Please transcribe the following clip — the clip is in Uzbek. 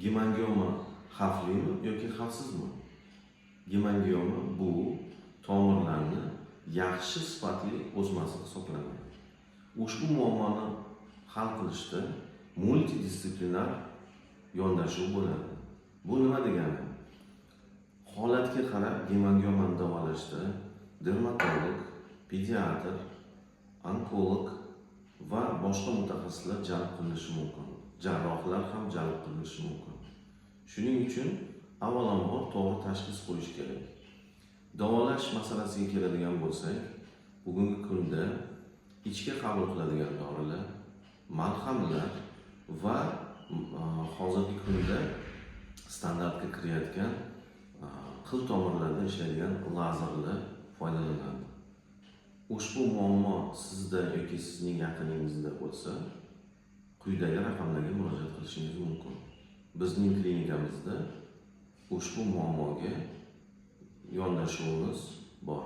Gemangioma xavflimi yoki xavfsizmi? Gemangioma bu tomirlarni yaxshi sifatli o'smasi hisoblanadi. Ushbu muammoni hal qilishda multidisiplinar yondashuv bo'ladi. Bu nima degani? Holatga qarab gemangiomani davolashda dermatolog, pediatr, onkolog va boshqa mutaxassislar jalb qilinishi mumkin. Jarrohlar ham jalb qilinishi mumkin. Shuning uchun avvalambor to'g'ri tashxis qo'yish kerak. Davolash masalasiga keladigan bo'lsak, bugungi kunda ichga qabul qiladigan dorilar, malhamlar va hozirgi kunda standartga kirayotgan qil tomirlarda ishlaydigan lazerlar foydalanadi. Ushbu muammo sizda yoki sizning yaqiningizda bo'lsa, quyidagi raqamlarga murojaat qilishingiz mumkin. Bizning klinikamizda ushbu muammoga yondashuvimiz bor.